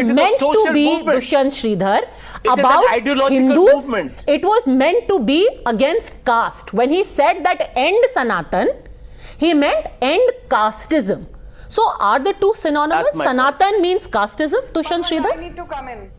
meant to be, Dushyant Sridhar, about Hindus. It was meant to be against caste. When he said that end Sanatan, he meant end casteism. So are the two synonymous? Sanatan means casteism, Dushyant Sridhar? I need to come in.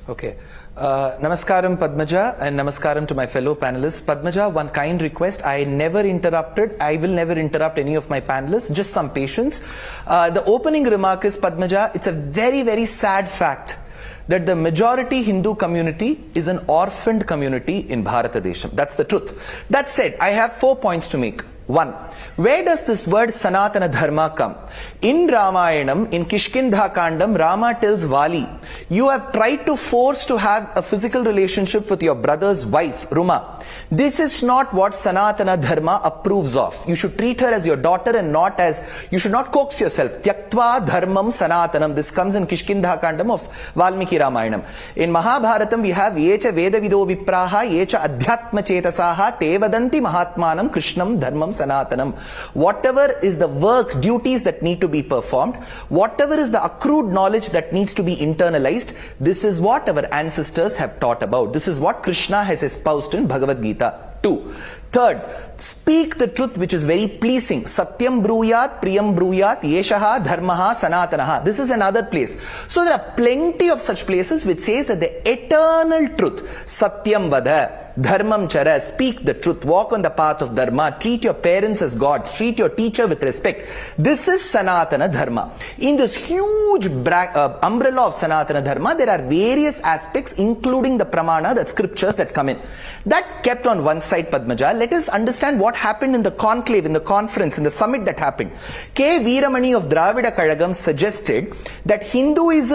Okay. Namaskaram Padmaja, and namaskaram to my fellow panelists. Padmaja, one kind request. I never interrupted. I will never interrupt any of my panelists. Just some patience. The opening remark is, Padmaja, it's a very, very sad fact that the majority Hindu community is an orphaned community in Bharatadesham. That's the truth. That said, I have 4 points to make. 1. Where does this word Sanatana Dharma come? In Ramayanam, in Kishkindha Kandam, Rama tells Vali, you have tried to force to have a physical relationship with your brother's wife, Ruma. This is not what Sanatana Dharma approves of. You should treat her as your daughter and not as, you should not coax yourself. Tyaktva Dharmam Sanatanam. This comes in Kishkindha Kandam of Valmiki Ramayanam. In Mahabharatam, we have Yecha Vedavido Vipraha, Yecha Adhyatma Chetasaha, Tevadanti Mahatmanam, Krishnam Dharmam Sanatanam. Whatever is the work, duties that need to be performed, whatever is the accrued knowledge that needs to be internalized, this is what our ancestors have taught about. This is what Krishna has espoused in Bhagavad Gita. 2. Third, speak the truth which is very pleasing. Satyam bruyat, priyam bruyat, yeshaha, dharmaha, sanatanaha. This is another place. So there are plenty of such places which says that the eternal truth, satyam vada, dharmam chara, speak the truth, walk on the path of dharma, treat your parents as gods, treat your teacher with respect. This is Sanatana Dharma. In this huge umbrella of Sanatana Dharma, there are various aspects, including the pramana, the scriptures that come in. That kept on one side, Padmaja. Let us understand what happened in the conclave, in the conference, in the summit that happened. K. Veeramani of Dravida Kazhagam suggested that Hindus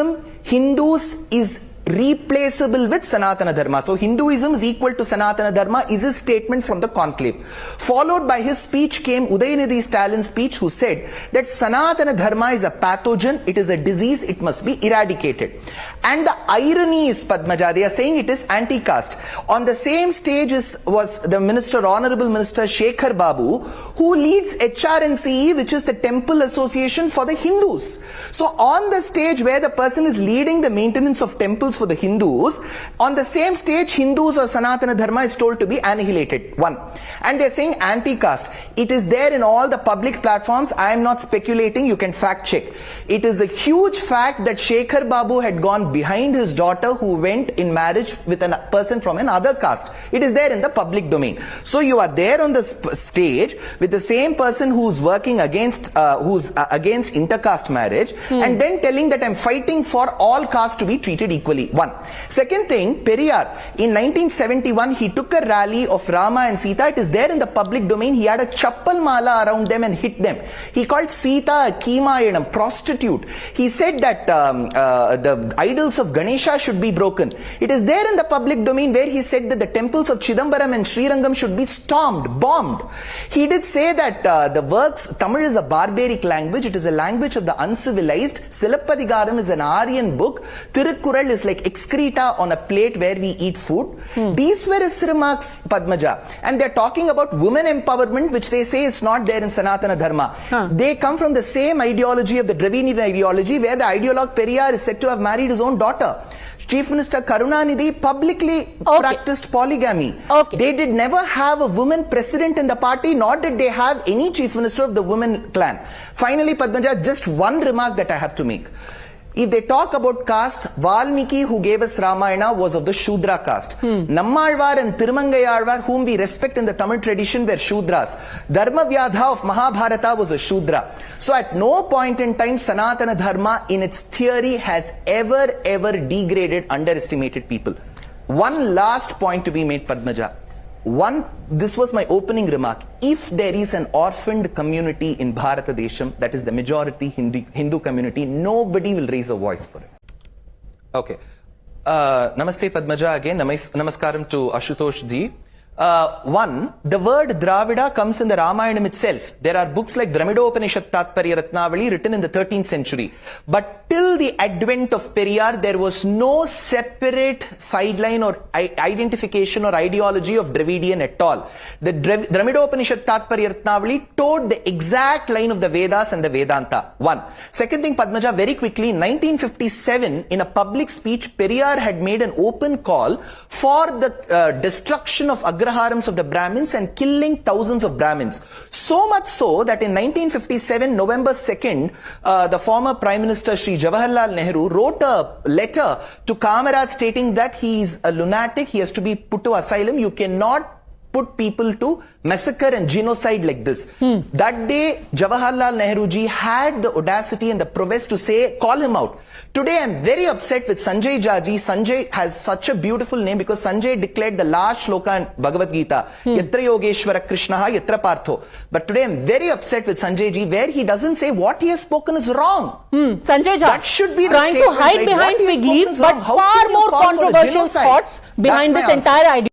is replaceable with Sanatana Dharma. So Hinduism is equal to Sanatana Dharma is his statement from the conclave. Followed by his speech came Udayanidhi Stalin's speech, who said that Sanatana Dharma is a pathogen, it is a disease, it must be eradicated. And the irony is, Padmaja, they are saying it is anti-caste. On the same stage was the minister, Honorable Minister Shekhar Babu, who leads HRNCE, which is the Temple Association for the Hindus. So on the stage where the person is leading the maintenance of temples for the Hindus, on the same stage Hindus or Sanatana Dharma is told to be annihilated. 1. And they're saying anti-caste. It is there in all the public platforms. I am not speculating, you can fact check. It is a huge fact that Shekhar Babu had gone behind his daughter who went in marriage with a person from another caste. It is there in the public domain. So you are there on the stage with the same person who's working against against intercaste marriage and then telling that I'm fighting for all castes to be treated equally. 1. Second thing, Periyar, in 1971, he took a rally of Rama and Sita. It is there in the public domain. He had a chappal mala around them and hit them. He called Sita a Kimayanam, prostitute. He said that the idols of Ganesha should be broken. It is there in the public domain where he said that the temples of Chidambaram and Srirangam should be stormed, bombed. He did say that the works, Tamil is a barbaric language. It is a language of the uncivilized. Silappadigaram is an Aryan book. Tirukkural is like excreta on a plate where we eat food. These were his remarks, Padmaja. And they're talking about women empowerment, which they say is not there in Sanatana Dharma. They come from the same ideology of the Dravidian ideology, where the ideologue Periyar is said to have married his own daughter. Chief Minister Karunanidhi publicly practiced polygamy. They did never have a woman president in the party, nor did they have any chief minister of the women clan. Finally, Padmaja, just one remark that I have to make. If they talk about caste, Valmiki, who gave us Ramayana, was of the Shudra caste. Nammalvar and Tirumangayalvar, whom we respect in the Tamil tradition, were Shudras. Dharmavyadha of Mahabharata was a Shudra. So at no point in time, Sanatana Dharma in its theory has ever degraded, underestimated people. One last point to be made, Padmaja. This was my opening remark. If there is an orphaned community in Bharatadesham, that is the majority Hindu community, nobody will raise a voice for it. Okay. Namaste Padmaja again. Namaskaram to Ashutosh ji. One, the word Dravida comes in the Ramayanam itself. There are books like Dramidopanishad Tatparya Ratnavali written in the 13th century. But till the advent of Periyar, there was no separate sideline or identification or ideology of Dravidian at all. The Dramidopanishad Tatparya Ratnavali towed the exact line of the Vedas and the Vedanta. One. Second thing, Padmaja, very quickly, in 1957, in a public speech, Periyar had made an open call for the destruction of Agraharams of the Brahmins and killing thousands of Brahmins. So much so that in 1957, November 2nd, the former Prime Minister Sri Jawaharlal Nehru wrote a letter to Kamaraj stating that he is a lunatic, he has to be put to asylum, you cannot put people to massacre and genocide like this. That day, Jawaharlal Nehru ji had the audacity and the prowess to say, call him out. Today, I'm very upset with Sanjay Jaji. Sanjay has such a beautiful name because Sanjay declared the last shloka in Bhagavad Gita, Yatra Yogeshwara Krishnaha Yatra Partho. But today, I'm very upset with Sanjay ji where he doesn't say what he has spoken is wrong. Sanjay Jha, that should be the trying to hide behind fig leaves, but far more controversial thoughts behind this entire idea.